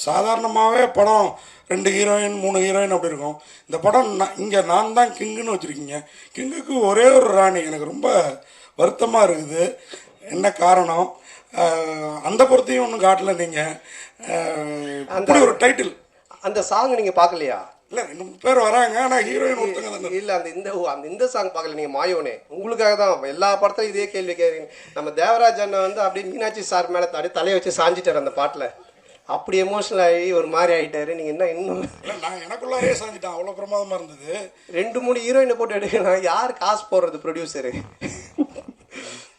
சாதாரணமாகவே படம் 2 heroine 3 heroine அப்படி இருக்கும். இந்த படம் இங்கே நான் தான் கிங்குன்னு வச்சுருக்கீங்க. கிங்குக்கு ஒரே ஒரு ராணி. எனக்கு ரொம்ப வருத்தமாக இருக்குது. என்ன காரணம்? அந்த பொறுத்தையும் ஒன்றும் காட்டல நீங்கள். அப்படி ஒரு டைட்டில். அந்த சாங் நீங்கள் பார்க்கலையா? இல்லை 2 பேர் வராங்க, ஆனால் ஹீரோயின் ஒருத்தங்க தானே. இல்லை அந்த சாங் பார்க்கல நீங்கள். மாயோனே உங்களுக்காக தான் எல்லா படத்துலையும் இதே கேள்வி கேட்குறீங்க. நம்ம தேவராஜ் அண்ணன் வந்து அப்படியே மீனாட்சி சார் மேலே தலையை வச்சு சாஞ்சிட்டார் அந்த பாட்டில். அப்படி எமோஷனல் ஆகி ஒரு மாதிரி ஆகிட்டாரு. நீங்கள் என்ன இன்னும் இல்லை, நான் எனக்குள்ளாரே சாஞ்சிட்டேன். அவ்வளோ பிரமாதமாக இருந்தது. 2-3 ஹீரோயினை போட்டு எடுக்கலாம். யார் காசு போடுறது? ப்ரொடியூசரு.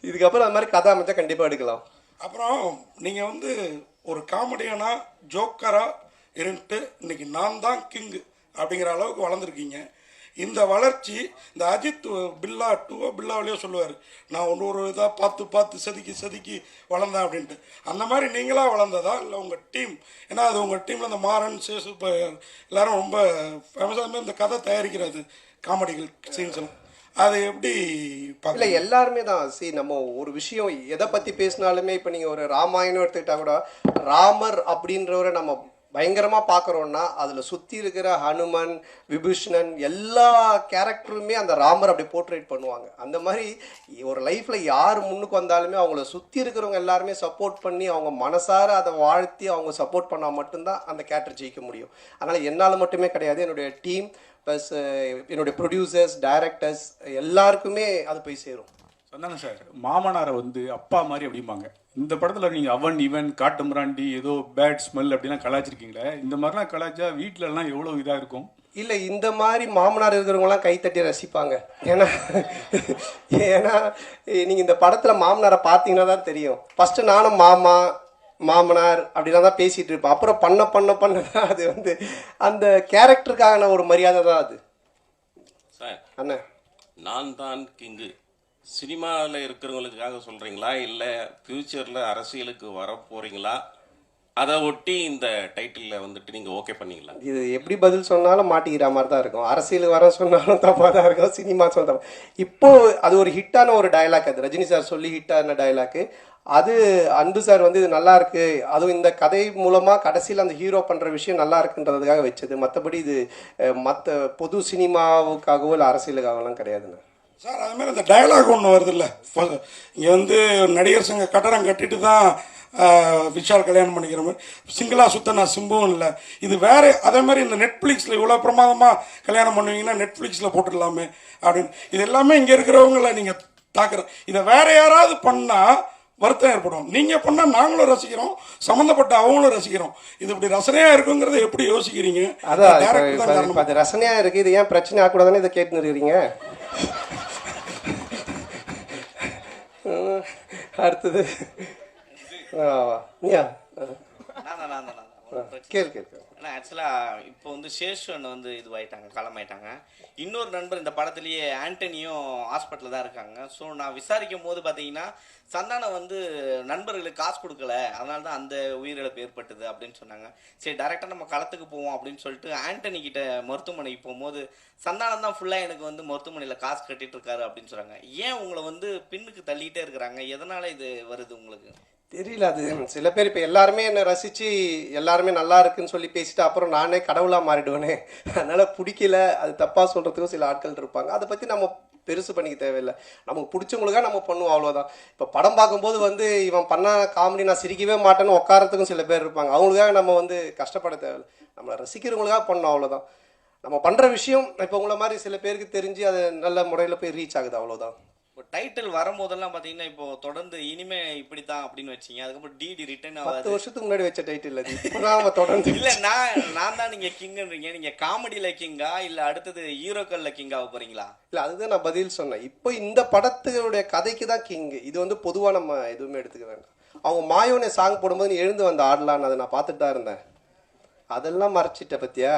இதுக்கப்புறம் அது மாதிரி கதை அமைச்சா கண்டிப்பாக எடுக்கலாம். அப்புறம் நீங்கள் வந்து ஒரு காமெடியானா ஜோக்கராக இருந்துட்டு இன்னைக்கு நான் தான் கிங்கு அப்படிங்கிற அளவுக்கு வளர்ந்துருக்கீங்க. இந்த வளர்ச்சி இந்த அஜித் பில்லா 2 பில்லாவிலேயே சொல்லுவார், நான் ஒரு இதாக பார்த்து செதுக்கி வளர்ந்தேன் அப்படின்ட்டு. அந்த மாதிரி நீங்களாக வளர்ந்ததா இல்லை உங்கள் டீம்? ஏன்னா அது உங்கள் டீமில் இந்த மாறன் சேசு இப்போ எல்லோரும் ரொம்ப ஃபேமஸாக இந்த கதை தயாரிக்கிறது காமெடிகள் சீன்ஸ்லாம். அது எப்படி இல்லை எல்லாருமே தான். நம்ம ஒரு விஷயம் எதை பற்றி பேசினாலுமே இப்போ நீங்கள் ஒரு ராமாயணம் எடுத்துக்கிட்டா கூட ராமர் அப்படின்றவரை நம்ம பயங்கரமாக பார்க்குறோன்னா அதில் சுற்றி இருக்கிற ஹனுமன் விபீஷணன் எல்லா கேரக்டருமே அந்த ராமர் அப்படி போர்ட்ரேட் பண்ணுவாங்க. அந்த மாதிரி ஒரு லைஃப்பில் யார் முன்னுக்கு வந்தாலுமே அவங்கள சுற்றி இருக்கிறவங்க எல்லாருமே சப்போர்ட் பண்ணி அவங்க மனசார அதை வாழ்த்தி அவங்க சப்போர்ட் பண்ணால் மட்டும்தான் அந்த கேரக்டர் ஜெயிக்க முடியும். அதனால் என்னால் மட்டுமே கிடையாது, என்னுடைய டீம் ப்ளஸ் என்னுடைய ப்ரொடியூசர்ஸ் டைரக்டர்ஸ் எல்லாருக்குமே அது போய் சேரும். சொன்னாங்க சார், மாமனாரை வந்து அப்பா மாதிரி அப்படிம்பாங்க. இந்த படத்தில் நீங்கள் அவன் இவன் காட்டு மிராண்டி ஏதோ பேட் ஸ்மெல் அப்படிலாம் கலாச்சிருக்கீங்களே. இந்த மாதிரிலாம் கலாச்சா வீட்டிலலாம் எவ்வளோ இதாக இருக்கும்? இல்லை இந்த மாதிரி மாமனார் இருக்கிறவங்களாம் கைத்தட்டி ரசிப்பாங்க. ஏன்னா நீங்கள் இந்த படத்தில் மாமனாரை பார்த்தீங்கன்னா தான் தெரியும். ஃபஸ்ட்டு நானும் மாமனார் அப்படிலாம் தான் பேசிகிட்டு இருப்பேன். அப்புறம் பண்ண தான் அது வந்து அந்த கேரக்டருக்கான ஒரு மரியாதை தான் அது. சார் அண்ணா நான் தான் கிங்கு சினிமாவில் இருக்கிறவங்களுக்காக சொல்கிறீங்களா இல்லை ஃப்யூச்சரில் அரசியலுக்கு வர போகிறீங்களா? அதை ஒட்டி இந்த டைட்டிலில் வந்துட்டு நீங்கள் ஓகே பண்ணீங்களா? இது எப்படி பதில் சொன்னாலும் மாட்டிக்கிற மாதிரி தான் இருக்கும். அரசியலுக்கு வர சொன்னாலும் தப்பாக தான் இருக்கும், சினிமா சொன்னாலும். இப்போது அது ஒரு ஹிட்டான ஒரு டயலாக். அது ரஜினி சார் சொல்லி ஹிட்டான டயலாக்கு. அது அன்பு சார் வந்து இது நல்லா இருக்கு, அதுவும் இந்த கதை மூலமாக கடைசியில் அந்த ஹீரோ பண்ணுற விஷயம் நல்லா இருக்குன்றதுக்காக வச்சது. மற்றபடி இது மற்ற பொது சினிமாவுக்காகவோ இல்லை அரசியலுக்காகலாம் கிடையாதுண்ணா. சார் அது மாதிரி இந்த டயலாக் ஒன்று வருது இல்லை, இங்கே வந்து நடிகர் சங்க கட்டடம் கட்டிட்டு தான் விஷால் கல்யாணம் பண்ணிக்கிற மாதிரி சிங்கிளாக சுத்த நான் சிம்புவும் இல்லை. இது வேறு அதே மாதிரி இந்த நெட்ஃப்ளிக்ஸில் இவ்வளோ பிரமாதமாக கல்யாணம் பண்ணுவீங்கன்னா நெட்ஃப்ளிக்ஸில் போட்டுடலாமே அப்படின்னு. இது எல்லாமே இங்கே இருக்கிறவங்கள நீங்கள் தாக்குற. இதை வேறு யாராவது பண்ணால் வருத்தம் ஏற்படும். நீங்கள் பண்ணால் நாங்களும் ரசிக்கிறோம், சம்மந்தப்பட்ட அவங்களும் ரசிக்கிறோம். இது இப்படி ரசனையாக இருக்குங்கிறத எப்படி யோசிக்கிறீங்க? அதான் அது ரசனையாக இருக்குது. இது ஏன் பிரச்சனை ஆகக்கூடாதுன்னு இதை கேட்டுன்னு இருக்கிறீங்க. அடுத்தது கேள்வி. ஆனால் ஆக்சுவலாக இப்போ வந்து சேஷன் வந்து இதுவாயிட்டாங்க, களமாயிட்டாங்க. இன்னொரு நண்பர் இந்த படத்துலேயே ஆண்டனியும் ஹாஸ்பிட்டலில் தான் இருக்காங்க. ஸோ நான் விசாரிக்கும் போது பார்த்தீங்கன்னா சந்தானம் வந்து நண்பர்களுக்கு காசு கொடுக்கல, அதனால தான் அந்த உயிரிழப்பு ஏற்பட்டது அப்படின்னு சொன்னாங்க. சரி டேரெக்டாக நம்ம களத்துக்கு போவோம் அப்படின்னு சொல்லிட்டு ஆண்டனி கிட்ட மருத்துவமனைக்கு போகும்போது சந்தானம் தான் ஃபுல்லாக எனக்கு வந்து மருத்துவமனையில் காசு கட்டிட்டு இருக்காரு அப்படின்னு சொல்கிறாங்க. ஏன் உங்களை வந்து பின்னுக்கு தள்ளிகிட்டே இருக்கிறாங்க? எதனால் இது வருது உங்களுக்கு தெரியல. அது சில பேர் இப்போ எல்லாருமே என்னை ரசித்து எல்லாருமே நல்லா இருக்குன்னு சொல்லி பேசிட்டு அப்புறம் நானே கடவுளாக மாறிடுவேனே, அதனால் பிடிக்கல. அது தப்பாக சொல்கிறதுக்கும் சில ஆட்கள் இருப்பாங்க. அதை பற்றி நம்ம பெருசு பண்ணிக்க தேவையில்லை. நமக்கு பிடிச்சவங்களுக்காக நம்ம பண்ணுவோம், அவ்வளோதான். இப்போ படம் பார்க்கும்போது வந்து இவன் பண்ண காமெடி நான் சிரிக்கவே மாட்டேன்னு உட்காரத்துக்கும் சில பேர் இருப்பாங்க. அவங்களுக்காக நம்ம வந்து கஷ்டப்பட தேவையில்லை. நம்மளை ரசிக்கிறவங்களுக்காக பண்ணோம், அவ்வளோதான். நம்ம பண்ணுற விஷயம் இப்போ உங்களை மாதிரி சில பேருக்கு தெரிஞ்சு அது நல்ல முறையில் போய் ரீச் ஆகுது, அவ்வளோதான். இப்போ டைட்டில் வரும்போதெல்லாம் பார்த்தீங்கன்னா இப்போ தொடர்ந்து இனிமே இப்படி தான் அப்படின்னு வச்சிங்க. அதுக்கப்புறம் டிடி ரிட்டர்ன் 10 வருஷத்துக்கு முன்னாடி வச்ச டைட்டில் அது இப்போ தொடர்ந்து இல்லை. நான் தான் நீங்கள் கிங்குன்றீங்க. நீங்கள் காமெடியில் கிங்கா இல்லை அடுத்தது ஹீரோக்களில் கிங்காக போகிறீங்களா? இல்லை அதுதான் நான் பதில் சொன்னேன். இப்போ இந்த படத்துடைய கதைக்கு தான் கிங்கு. இது வந்து பொதுவாக நம்ம எதுவுமே எடுத்துக்க வேண்டாம். அவங்க மாயோனே சாங் போடும்போது நீ எழுந்து வந்து ஆடலான்னு அதை நான் பார்த்துட்டு தான் இருந்தேன். அதெல்லாம் மறைச்சிட்ட பத்தியா?